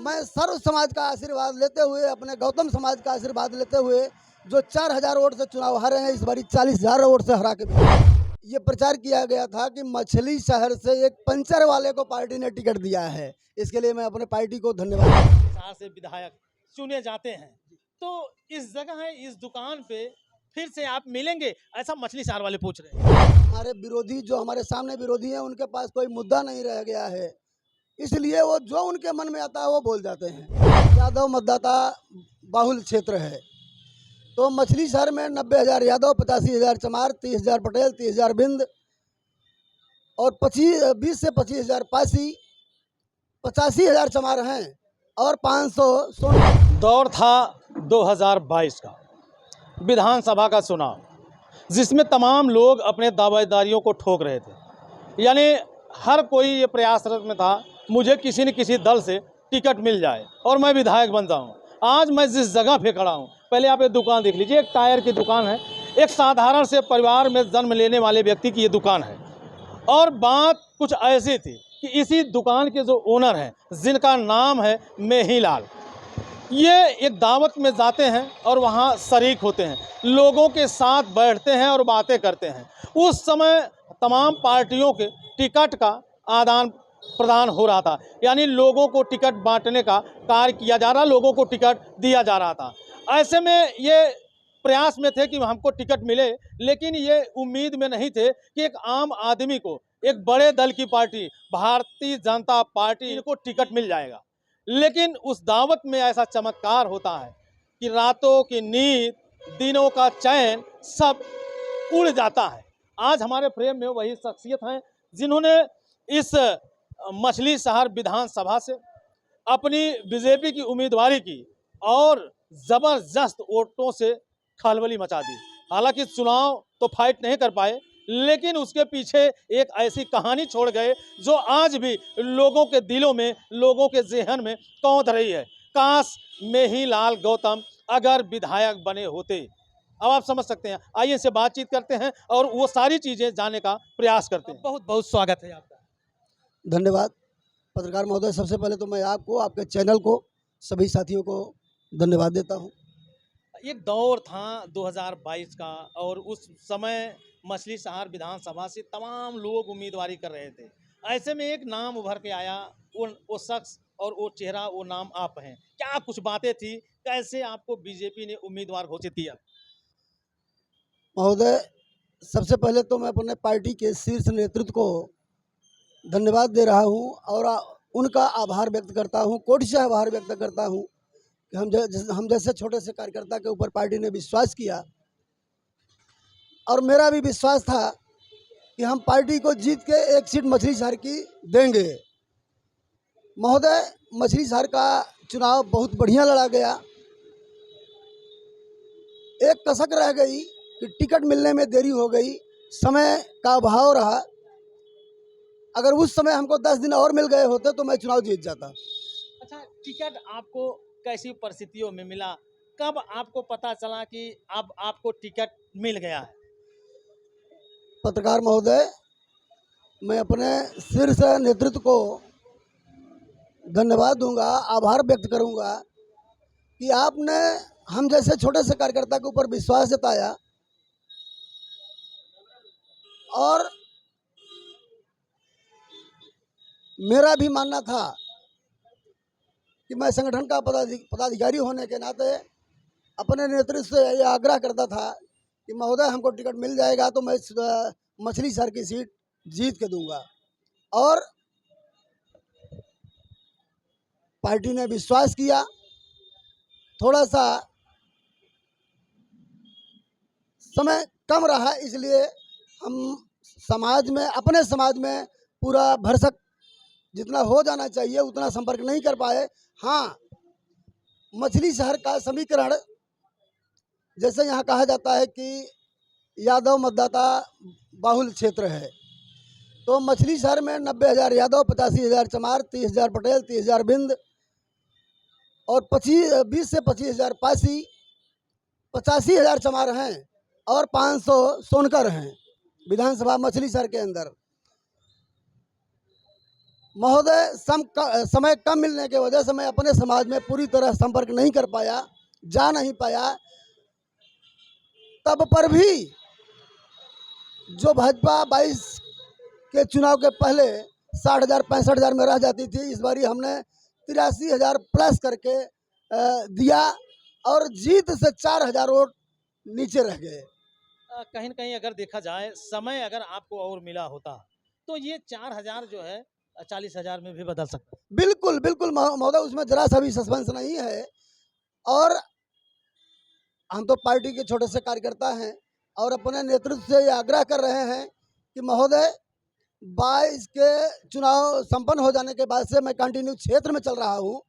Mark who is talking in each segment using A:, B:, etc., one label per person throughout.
A: मैं सर्व समाज का आशीर्वाद लेते हुए, अपने गौतम समाज का आशीर्वाद लेते हुए, जो 4,000 वोट से चुनाव हारे हैं, इस बारी 40,000 वोट से हरा के ये प्रचार किया गया था कि मछली शहर से एक पंचर वाले को पार्टी ने टिकट दिया है। इसके लिए मैं अपने पार्टी को धन्यवाद।
B: शहर से विधायक चुने जाते हैं तो इस जगह है, इस दुकान पे फिर से आप मिलेंगे, ऐसा मछली शहर वाले पूछ रहे हैं।
A: हमारे विरोधी, जो हमारे सामने विरोधी हैं, उनके पास कोई मुद्दा नहीं रह गया है, इसलिए वो जो उनके मन में आता है वो बोल जाते हैं। यादव मतदाता बाहुल क्षेत्र है, तो मछली शहर में 90,000 यादव, 85,000 चमार, 30,000 पटेल, 30,000 बिंद और 20 से 25,000 पासी, 85,000 चमार हैं और 500 सोन।
B: दौर था 2022 का विधानसभा का चुनाव, जिसमें तमाम लोग अपने दावेदारियों को ठोक रहे थे। यानी हर कोई ये प्रयासरत में था, मुझे किसी न किसी दल से टिकट मिल जाए और मैं विधायक बन जाऊँ। आज मैं जिस जगह पे खड़ा हूँ, पहले आप ये दुकान देख लीजिए, एक टायर की दुकान है। एक साधारण से परिवार में जन्म लेने वाले व्यक्ति की ये दुकान है। और बात कुछ ऐसी थी कि इसी दुकान के जो ओनर हैं, जिनका नाम है मेहीलाल, ये एक दावत में जाते हैं और वहाँ शरीक होते हैं, लोगों के साथ बैठते हैं और बातें करते हैं। उस समय तमाम पार्टियों के टिकट का आदान प्रदान हो रहा था, यानी लोगों को टिकट बांटने का कार्य किया जा रहा, लोगों को टिकट दिया जा रहा था। ऐसे में ये प्रयास में थे कि हमको टिकट मिले, लेकिन ये उम्मीद में नहीं थे कि एक आम आदमी को एक बड़े दल की पार्टी भारतीय जनता पार्टी को टिकट मिल जाएगा। लेकिन उस दावत में ऐसा चमत्कार होता है कि रातों की नींद, दिनों का चैन सब उड़ जाता है। आज हमारे फ्रेम में वही शख्सियत हैं जिन्होंने इस मछली शहर विधानसभा से अपनी बीजेपी की उम्मीदवारी की और ज़बरदस्त वोटों से खलबली मचा दी। हालांकि चुनाव तो फाइट नहीं कर पाए, लेकिन उसके पीछे एक ऐसी कहानी छोड़ गए जो आज भी लोगों के दिलों में, लोगों के ज़हन में कौंध रही है। काश मेहीलाल गौतम अगर विधायक बने होते। अब आप समझ सकते हैं। आइए इनसे बातचीत करते हैं और वो सारी चीज़ें जानने का प्रयास करते हैं। बहुत बहुत स्वागत है आपका।
A: धन्यवाद पत्रकार महोदय। सबसे पहले तो मैं आपको, आपके चैनल को, सभी साथियों को धन्यवाद देता हूँ।
B: एक दौर था 2022 का और उस समय मछली शहर विधानसभा से तमाम लोग उम्मीदवारी कर रहे थे। ऐसे में एक नाम उभर के आया, वो शख्स और वो चेहरा, वो नाम आप हैं। क्या कुछ बातें थी, कैसे आपको बीजेपी ने उम्मीदवार घोषित किया?
A: महोदय, सबसे पहले तो मैं अपने पार्टी के शीर्ष नेतृत्व को धन्यवाद दे रहा हूँ और उनका आभार व्यक्त करता हूँ, कोटि से आभार व्यक्त करता हूँ कि हम जैसे छोटे से कार्यकर्ता के ऊपर पार्टी ने विश्वास किया और मेरा भी विश्वास था कि हम पार्टी को जीत के एक सीट मछली शहर की देंगे। महोदय, मछली शहर का चुनाव बहुत बढ़िया लड़ा गया। एक कसक रह गई कि टिकट मिलने में देरी हो गई, समय का अभाव रहा। अगर उस समय हमको 10 दिन और मिल गए होते तो मैं चुनाव जीत जाता।
B: अच्छा, टिकट आपको कैसी परिस्थितियों में मिला? कब आपको पता चला कि अब आपको टिकट मिल गया है?
A: पत्रकार महोदय, मैं अपने शीर्ष नेतृत्व को धन्यवाद दूंगा, आभार व्यक्त करूंगा कि आपने हम जैसे छोटे से कार्यकर्ता के ऊपर विश्वास जताया और मेरा भी मानना था कि मैं संगठन का पदाधिकारी होने के नाते अपने नेतृत्व से यह आग्रह करता था कि महोदय हमको टिकट मिल जाएगा तो मैं मछली शहर की सीट जीत के दूंगा। और पार्टी ने विश्वास किया। थोड़ा सा समय कम रहा, इसलिए हम समाज में, अपने समाज में पूरा भरसक जितना हो जाना चाहिए उतना संपर्क नहीं कर पाए। हाँ, मछली शहर का समीकरण, जैसे यहाँ कहा जाता है कि यादव मतदाता बाहुल क्षेत्र है, तो मछली शहर में 90,000 यादव, 85,000 चमार, 30,000 पटेल, 30,000 बिंद और 20 से 25,000 पासी, 85,000 चमार हैं और 500 सोनकर हैं विधानसभा मछली शहर के अंदर। महोदय समय कम मिलने की वजह से मैं अपने समाज में पूरी तरह संपर्क नहीं कर पाया, जा नहीं पाया। तब पर भी जो भाजपा 22 के चुनाव के पहले 60,000 65,000 में रह जाती थी, इस बारी हमने 83,000 प्लस करके दिया और जीत से 4,000 वोट नीचे रह गए।
B: कहीं न कहीं अगर देखा जाए समय अगर आपको और मिला होता तो ये 4,000 जो है 40,000 में भी बदल सकता है।
A: बिल्कुल बिल्कुल महोदय, उसमें जरा सा भी सस्पेंस नहीं है। और हम तो पार्टी के छोटे से कार्यकर्ता हैं और अपने नेतृत्व से ये आग्रह कर रहे हैं कि महोदय 22 के चुनाव संपन्न हो जाने के बाद से मैं कंटिन्यू क्षेत्र में चल रहा हूँ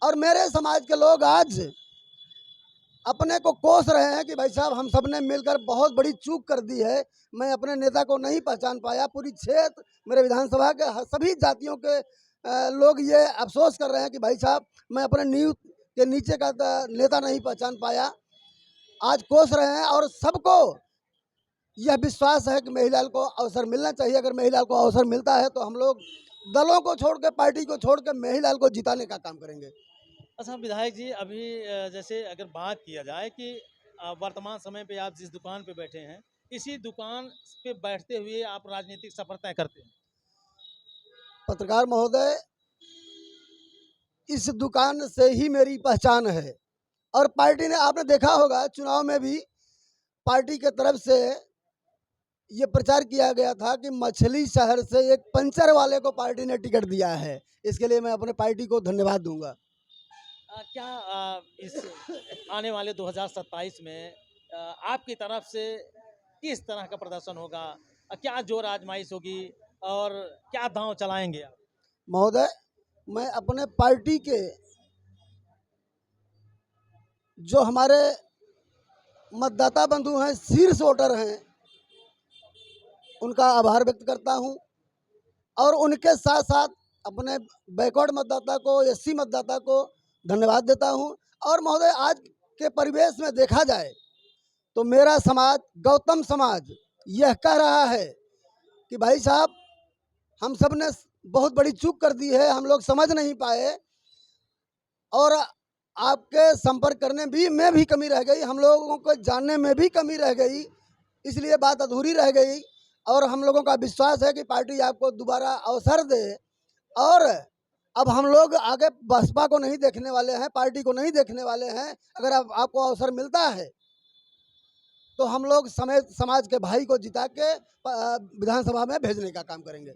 A: और मेरे समाज के लोग आज अपने को कोस रहे हैं कि भाई साहब हम सब ने मिलकर बहुत बड़ी चूक कर दी है। मैं अपने नेता को नहीं पहचान पाया। पूरी क्षेत्र मेरे विधानसभा के सभी जातियों के लोग ये अफसोस कर रहे हैं कि भाई साहब मैं अपने नींव के नीचे का नेता नहीं पहचान पाया। आज कोस रहे हैं और सबको यह विश्वास है कि मेहीलाल को अवसर मिलना चाहिए। अगर मेहीलाल को अवसर मिलता है तो हम लोग दलों को छोड़ के, पार्टी को छोड़ के मेहीलाल को जिताने का काम करेंगे।
B: अच्छा विधायक जी, अभी जैसे अगर बात किया जाए कि वर्तमान समय पे आप जिस दुकान पे बैठे हैं, इसी दुकान पे बैठते हुए आप राजनीतिक सफर तय करते हैं।
A: पत्रकार महोदय, इस दुकान से ही मेरी पहचान है और पार्टी ने, आपने देखा होगा चुनाव में भी पार्टी के तरफ से ये प्रचार किया गया था कि मछली शहर से एक पंचर वाले को पार्टी ने टिकट दिया है। इसके लिए मैं अपने पार्टी को धन्यवाद दूंगा।
B: क्या इस आने वाले 2027 में आपकी तरफ से किस तरह का प्रदर्शन होगा? क्या जोर आजमाइश होगी और क्या दांव चलाएंगे आप?
A: महोदय, मैं अपने पार्टी के जो हमारे मतदाता बंधु हैं, शीर्ष वोटर हैं, उनका आभार व्यक्त करता हूं और उनके साथ साथ अपने बैकवर्ड मतदाता को, एससी मतदाता को धन्यवाद देता हूं। और महोदय, आज के परिवेश में देखा जाए तो मेरा समाज, गौतम समाज, यह कह रहा है कि भाई साहब हम सब ने बहुत बड़ी चूक कर दी है, हम लोग समझ नहीं पाए और आपके संपर्क करने में भी कमी रह गई, हम लोगों को जानने में भी कमी रह गई, इसलिए बात अधूरी रह गई। और हम लोगों का विश्वास है कि पार्टी आपको दोबारा अवसर दे और अब हम लोग आगे बसपा को नहीं देखने वाले हैं, पार्टी को नहीं देखने वाले हैं। अगर आपको अवसर मिलता है तो हम लोग समाज के भाई को जिता के विधानसभा में भेजने का काम करेंगे।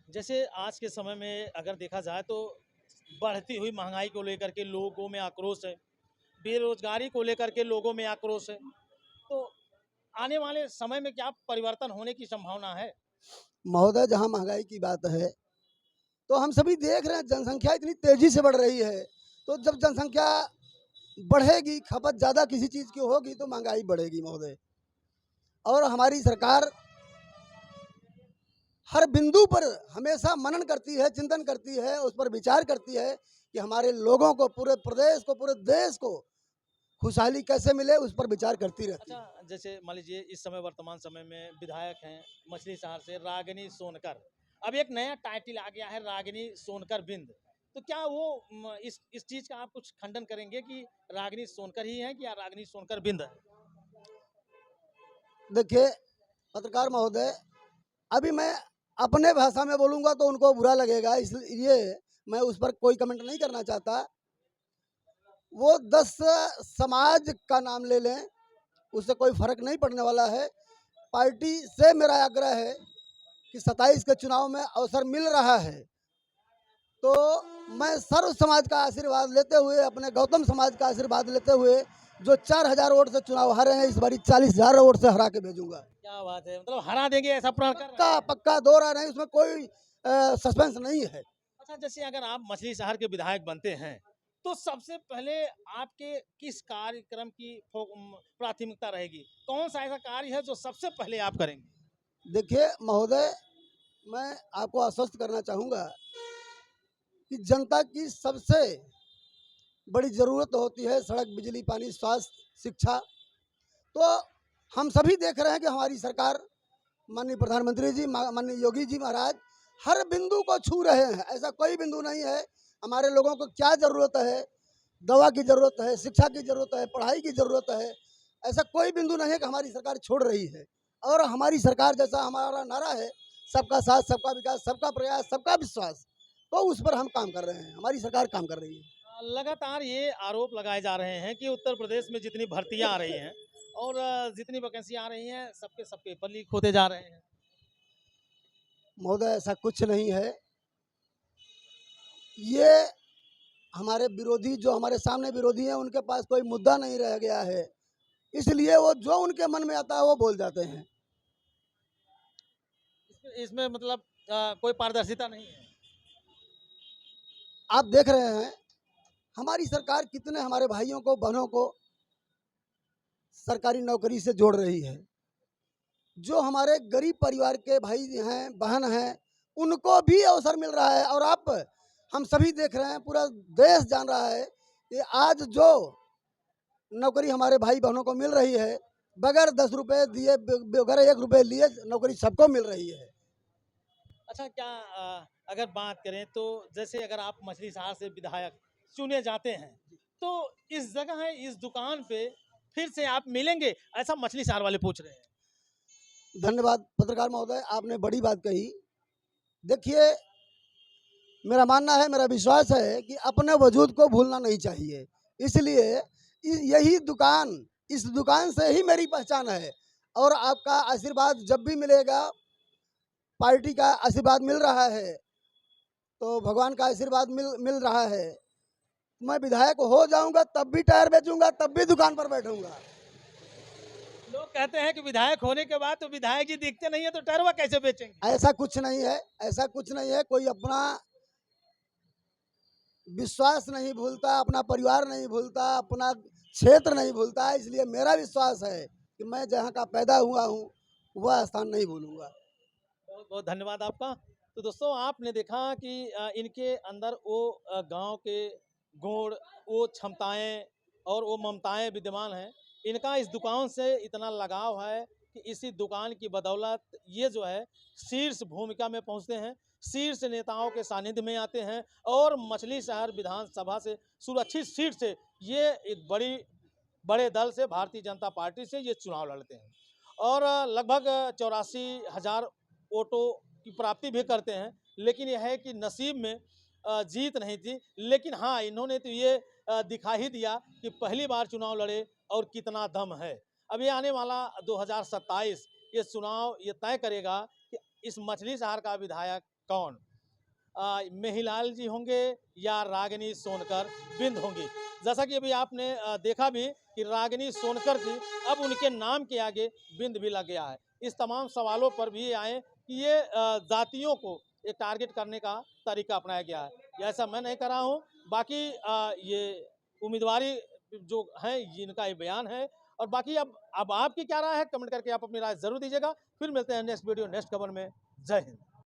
B: जैसे आज के समय में अगर देखा जाए तो बढ़ती हुई महंगाई को लेकर के लोगों में आक्रोश है, बेरोजगारी को लेकर के लोगों में आक्रोश है, तो आने वाले समय में क्या परिवर्तन होने की संभावना है?
A: महोदय, जहां महंगाई की बात है तो हम सभी देख रहे हैं जनसंख्या इतनी तेजी से बढ़ रही है, तो जब जनसंख्या बढ़ेगी, खपत ज़्यादा किसी चीज़ की होगी तो महंगाई बढ़ेगी महोदय। और हमारी सरकार हर बिंदु पर हमेशा मनन करती है, चिंतन करती है, उस पर विचार करती है कि हमारे लोगों को, पूरे प्रदेश को, पूरे देश को खुशहाली कैसे मिले, उस पर विचार करती रहती है।
B: अच्छा, जैसे मान लीजिए इस समय वर्तमान समय में विधायक हैं मछली शहर से रागिनी सोनकर, अब एक नया टाइटल आ गया है रागिनी सोनकर बिंद, तो क्या वो इस चीज का आप कुछ खंडन करेंगे कि रागिनी सोनकर ही है कि या रागिनी सोनकर बिंद है?
A: देखिए पत्रकार महोदय, अभी मैं अपने भाषा में बोलूँगा तो उनको बुरा लगेगा, इसलिए मैं उस पर कोई कमेंट नहीं करना चाहता। वो 10 समाज का नाम ले लें, उससे कोई फर्क नहीं पड़ने वाला है। पार्टी से मेरा आग्रह है कि 27 के चुनाव में अवसर मिल रहा है तो मैं सर्व समाज का आशीर्वाद लेते हुए, अपने गौतम समाज का आशीर्वाद लेते हुए, जो 4,000 वोट से चुनाव हारे हैं, इस बारी 40,000 वोट से हरा के भेजूंगा।
B: क्या बात है, मतलब हरा देंगे ऐसा प्रण कर रहे हैं?
A: पक्का पक्का, दो राय नहीं, उसमें कोई सस्पेंस नहीं है।
B: अच्छा, जैसे अगर आप मछली शहर के विधायक बनते हैं तो सबसे पहले आपके किस कार्यक्रम की प्राथमिकता रहेगी? कौन सा ऐसा कार्य है जो सबसे पहले आप करेंगे?
A: देखिए महोदय, मैं आपको आश्वस्त करना चाहूँगा कि जनता की सबसे बड़ी ज़रूरत होती है सड़क, बिजली, पानी, स्वास्थ्य, शिक्षा। तो हम सभी देख रहे हैं कि हमारी सरकार, माननीय प्रधानमंत्री जी, माननीय योगी जी महाराज हर बिंदु को छू रहे हैं। ऐसा कोई बिंदु नहीं है। हमारे लोगों को क्या ज़रूरत है, दवा की ज़रूरत है, शिक्षा की ज़रूरत है, पढ़ाई की ज़रूरत है, ऐसा कोई बिंदु नहीं है कि हमारी सरकार छोड़ रही है। और हमारी सरकार जैसा हमारा नारा है, सबका साथ, सबका विकास, सबका प्रयास, सबका विश्वास, तो उस पर हम काम कर रहे हैं। हमारी सरकार काम कर रही है।
B: लगातार ये आरोप लगाए जा रहे हैं कि उत्तर प्रदेश में जितनी भर्तियां आ रही हैं और जितनी वैकेंसी आ रही हैं सबके सब पेपर लीक होते जा रहे हैं।
A: महोदय, ऐसा कुछ नहीं है। ये हमारे विरोधी, जो हमारे सामने विरोधी हैं, उनके पास कोई मुद्दा नहीं रह गया है, इसलिए वो जो उनके मन में आता है वो बोल जाते हैं।
B: इसमें मतलब कोई पारदर्शिता नहीं है।
A: आप देख रहे हैं हमारी सरकार कितने हमारे भाइयों को, बहनों को सरकारी नौकरी से जोड़ रही है। जो हमारे गरीब परिवार के भाई हैं, बहन हैं, उनको भी अवसर मिल रहा है। और आप, हम सभी देख रहे हैं, पूरा देश जान रहा है कि आज जो नौकरी हमारे भाई बहनों को मिल रही है, बगैर 10 रुपये दिए, बगैर 1 रुपये लिए नौकरी सबको मिल रही है।
B: अच्छा, क्या अगर बात करें तो जैसे अगर आप मछली शहर से विधायक चुने जाते हैं तो इस जगह है, इस दुकान पे फिर से आप मिलेंगे, ऐसा मछली शहर वाले पूछ रहे हैं।
A: धन्यवाद पत्रकार महोदय, आपने बड़ी बात कही। देखिए, मेरा मानना है, मेरा विश्वास है कि अपने वजूद को भूलना नहीं चाहिए। इसलिए यही दुकान, इस दुकान से ही मेरी पहचान है। और आपका आशीर्वाद जब भी मिलेगा, पार्टी का आशीर्वाद मिल रहा है, तो भगवान का आशीर्वाद मिल रहा है। मैं विधायक हो जाऊंगा तब भी टायर बेचूंगा, तब भी दुकान पर बैठूंगा।
B: लोग कहते हैं कि विधायक होने के बाद तो विधायक जी दिखते नहीं है तो टरवा कैसे बेचेंगे।
A: ऐसा कुछ नहीं है, ऐसा कुछ नहीं है। कोई अपना विश्वास नहीं भूलता, अपना परिवार नहीं भूलता, अपना क्षेत्र नहीं भूलता। इसलिए मेरा विश्वास है कि मैं जहाँ का पैदा हुआ हूँ वह स्थान नहीं भूलूंगा।
B: बहुत बहुत धन्यवाद आपका। तो दोस्तों, आपने देखा कि इनके अंदर वो गांव के गुण, वो क्षमताएं और वो ममताएं विद्यमान हैं। इनका इस दुकान से इतना लगाव है कि इसी दुकान की बदौलत ये जो है शीर्ष भूमिका में पहुंचते हैं, शीर्ष नेताओं के सानिध्य में आते हैं और मछली शहर विधानसभा से सुरक्षित सीट से ये एक बड़े दल से, भारतीय जनता पार्टी से ये चुनाव लड़ते हैं और लगभग 84,000 वोटों की प्राप्ति भी करते हैं। लेकिन यह है कि नसीब में जीत नहीं थी। लेकिन हाँ, इन्होंने तो ये दिखा ही दिया कि पहली बार चुनाव लड़े और कितना दम है। अभी आने वाला 2027 ये चुनाव ये तय करेगा कि इस मछली शहर का विधायक कौन, मेहिलाल जी होंगे या रागिनी सोनकर बिंद होंगी। जैसा कि अभी आपने देखा भी कि रागिनी सोनकर थी, अब उनके नाम के आगे बिंद भी लग गया है। इस तमाम सवालों पर भी आए कि ये जातियों को ये टारगेट करने का तरीका अपनाया गया है। ये ऐसा मैं नहीं कर रहा हूँ। बाकी ये उम्मीदवारी जो है जिनका ये बयान है। और बाकी अब आपकी क्या राय है, कमेंट करके आप अपनी राय जरूर दीजिएगा। फिर मिलते हैं नेक्स्ट वीडियो, नेक्स्ट खबर में। जय हिंद।